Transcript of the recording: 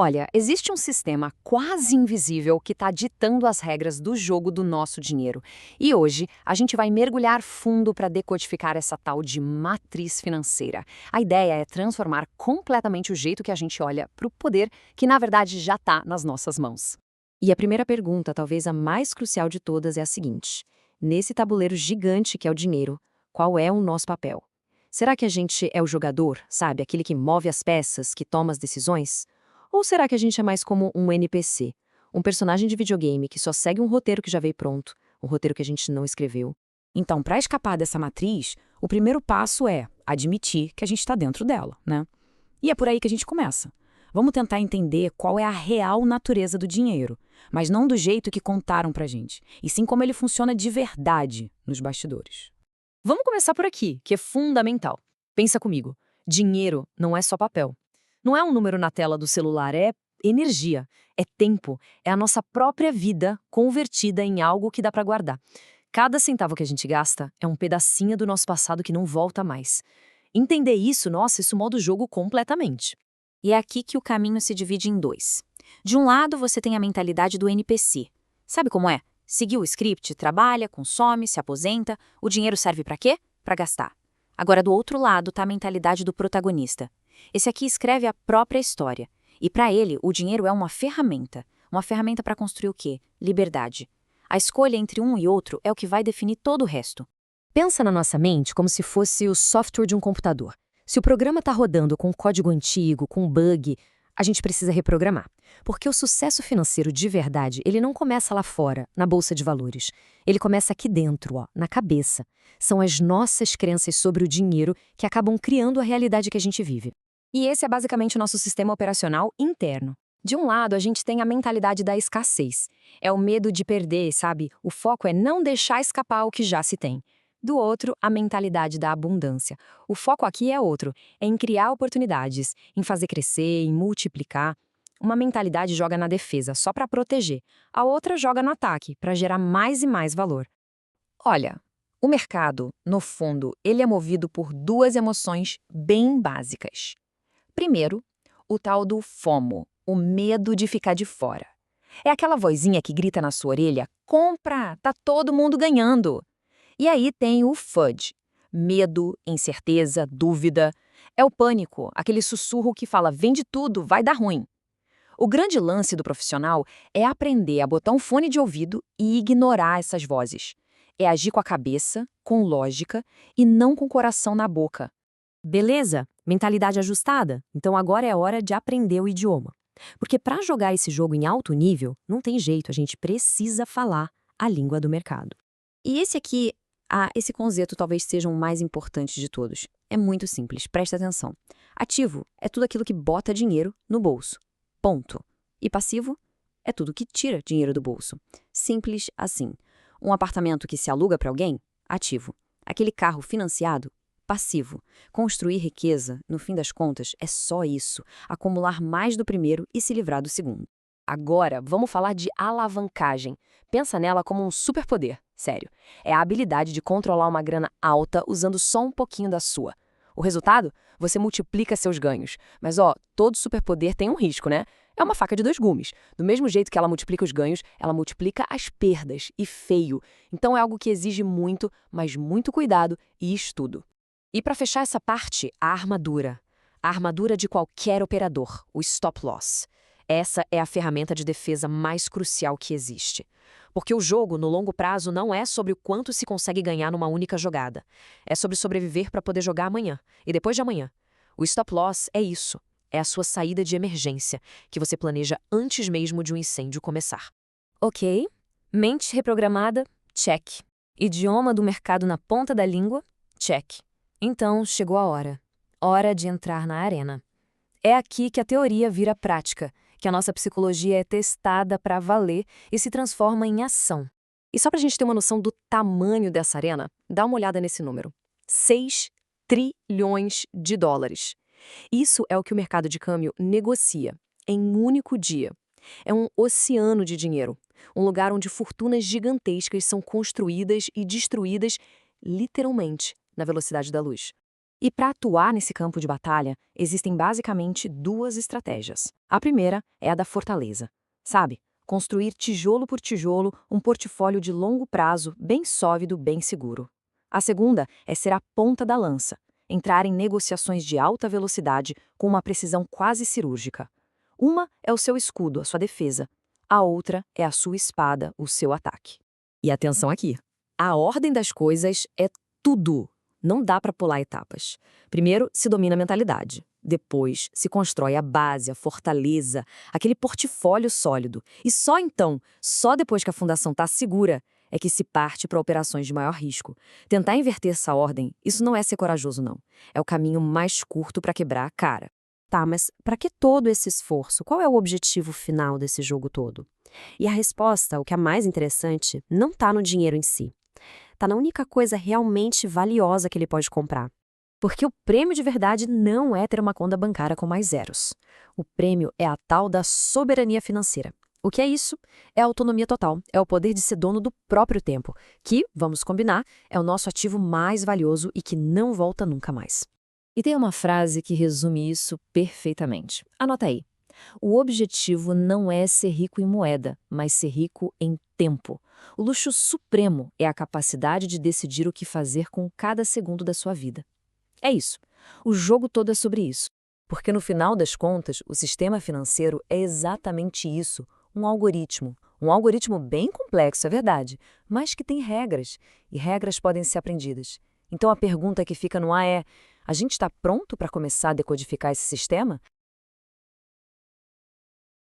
Olha, existe um sistema quase invisível que está ditando as regras do jogo do nosso dinheiro. E hoje a gente vai mergulhar fundo para decodificar essa tal de matriz financeira. A ideia é transformar completamente o jeito que a gente olha para o poder que, na verdade, já está nas nossas mãos. E a primeira pergunta, talvez a mais crucial de todas, é a seguinte: nesse tabuleiro gigante que é o dinheiro, qual é o nosso papel? Será que a gente é o jogador, sabe, aquele que move as peças, que toma as decisões? Ou será que a gente é mais como um NPC, um personagem de videogame que só segue um roteiro que já veio pronto, um roteiro que a gente não escreveu? Então, para escapar dessa matriz, o primeiro passo é admitir que a gente está dentro dela, né? E é por aí que a gente começa. Vamos tentar entender qual é a real natureza do dinheiro, mas não do jeito que contaram pra gente, e sim como ele funciona de verdade nos bastidores. Vamos começar por aqui, que é fundamental. Pensa comigo, dinheiro não é só papel. Não é um número na tela do celular, é energia, é tempo, é a nossa própria vida convertida em algo que dá para guardar. Cada centavo que a gente gasta é um pedacinho do nosso passado que não volta mais. Entender isso, nossa, isso muda o jogo completamente. E é aqui que o caminho se divide em dois. De um lado, você tem a mentalidade do NPC. Sabe como é? Seguiu o script, trabalha, consome, se aposenta, o dinheiro serve para quê? Para gastar. Agora, do outro lado, está a mentalidade do protagonista. Esse aqui escreve a própria história. E para ele, o dinheiro é uma ferramenta. Uma ferramenta para construir o quê? Liberdade. A escolha entre um e outro é o que vai definir todo o resto. Pensa na nossa mente como se fosse o software de um computador. Se o programa está rodando com código antigo, com bug, a gente precisa reprogramar. Porque o sucesso financeiro de verdade, ele não começa lá fora, na bolsa de valores. Ele começa aqui dentro, ó, na cabeça. São as nossas crenças sobre o dinheiro que acabam criando a realidade que a gente vive. E esse é basicamente o nosso sistema operacional interno. De um lado, a gente tem a mentalidade da escassez. É o medo de perder, sabe? O foco é não deixar escapar o que já se tem. Do outro, a mentalidade da abundância. O foco aqui é outro, é em criar oportunidades, em fazer crescer, em multiplicar. Uma mentalidade joga na defesa, só para proteger. A outra joga no ataque, para gerar mais e mais valor. Olha, o mercado, no fundo, ele é movido por duas emoções bem básicas. Primeiro, o tal do FOMO, o medo de ficar de fora. É aquela vozinha que grita na sua orelha: compra, tá todo mundo ganhando. E aí tem o FUD, medo, incerteza, dúvida. É o pânico, aquele sussurro que fala: vende tudo, vai dar ruim. O grande lance do profissional é aprender a botar um fone de ouvido e ignorar essas vozes. É agir com a cabeça, com lógica e não com o coração na boca. Beleza? Mentalidade ajustada? Então agora é hora de aprender o idioma. Porque para jogar esse jogo em alto nível, não tem jeito, a gente precisa falar a língua do mercado. E esse aqui, esse conceito talvez seja o mais importante de todos. É muito simples, presta atenção. Ativo é tudo aquilo que bota dinheiro no bolso. Ponto. E passivo é tudo que tira dinheiro do bolso. Simples assim. Um apartamento que se aluga para alguém? Ativo. Aquele carro financiado? Passivo. Construir riqueza, no fim das contas, é só isso. Acumular mais do primeiro e se livrar do segundo. Agora, vamos falar de alavancagem. Pensa nela como um superpoder, sério. É a habilidade de controlar uma grana alta usando só um pouquinho da sua. O resultado? Você multiplica seus ganhos. Mas, todo superpoder tem um risco, né? É uma faca de dois gumes. Do mesmo jeito que ela multiplica os ganhos, ela multiplica as perdas, e feio. Então é algo que exige muito, mas muito cuidado e estudo. E para fechar essa parte, a armadura. A armadura de qualquer operador, o stop loss. Essa é a ferramenta de defesa mais crucial que existe. Porque o jogo, no longo prazo, não é sobre o quanto se consegue ganhar numa única jogada. É sobre sobreviver para poder jogar amanhã e depois de amanhã. O stop loss é isso. É a sua saída de emergência, que você planeja antes mesmo de um incêndio começar. Ok. Mente reprogramada? Check. Idioma do mercado na ponta da língua? Check. Então, chegou a hora. Hora de entrar na arena. É aqui que a teoria vira prática, que a nossa psicologia é testada para valer e se transforma em ação. E só para a gente ter uma noção do tamanho dessa arena, dá uma olhada nesse número. 6 trilhões de dólares. Isso é o que o mercado de câmbio negocia em um único dia. É um oceano de dinheiro, um lugar onde fortunas gigantescas são construídas e destruídas literalmente na velocidade da luz. E para atuar nesse campo de batalha, existem basicamente duas estratégias. A primeira é a da fortaleza. Sabe? Construir tijolo por tijolo um portfólio de longo prazo, bem sólido, bem seguro. A segunda é ser a ponta da lança, entrar em negociações de alta velocidade com uma precisão quase cirúrgica. Uma é o seu escudo, a sua defesa. A outra é a sua espada, o seu ataque. E atenção aqui, a ordem das coisas é tudo. Não dá para pular etapas. Primeiro, se domina a mentalidade. Depois, se constrói a base, a fortaleza, aquele portfólio sólido. E só então, só depois que a fundação está segura, é que se parte para operações de maior risco. Tentar inverter essa ordem, isso não é ser corajoso, não. É o caminho mais curto para quebrar a cara. Tá, mas para que todo esse esforço? Qual é o objetivo final desse jogo todo? E a resposta, o que é mais interessante, não está no dinheiro em si. Está na única coisa realmente valiosa que ele pode comprar. Porque o prêmio de verdade não é ter uma conta bancária com mais zeros. O prêmio é a tal da soberania financeira. O que é isso? É a autonomia total, é o poder de ser dono do próprio tempo, que, vamos combinar, é o nosso ativo mais valioso e que não volta nunca mais. E tem uma frase que resume isso perfeitamente. Anota aí. O objetivo não é ser rico em moeda, mas ser rico em tempo. O luxo supremo é a capacidade de decidir o que fazer com cada segundo da sua vida. É isso. O jogo todo é sobre isso. Porque no final das contas, o sistema financeiro é exatamente isso, um algoritmo. Um algoritmo bem complexo, é verdade, mas que tem regras, e regras podem ser aprendidas. Então a pergunta que fica no ar é: a gente está pronto para começar a decodificar esse sistema?